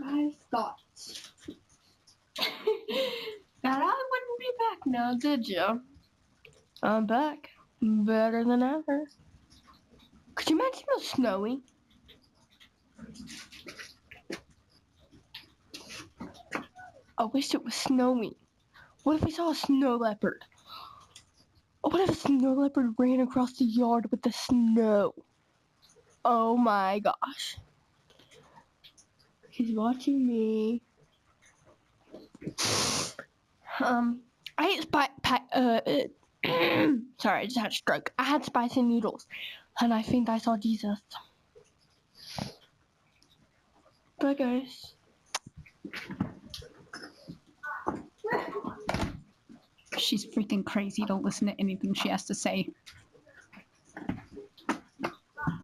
guys thought that I wouldn't be back now, did you? I'm back. Better than ever. Could you imagine it was snowy? I wish it was snowy. What if we saw a snow leopard? What if a snow leopard ran across the yard with the snow? Oh my gosh. He's watching me. I ate sorry, I just had a stroke. I had spicy noodles, and I think I saw Jesus. Bye, guys. She's freaking crazy. Don't listen to anything she has to say.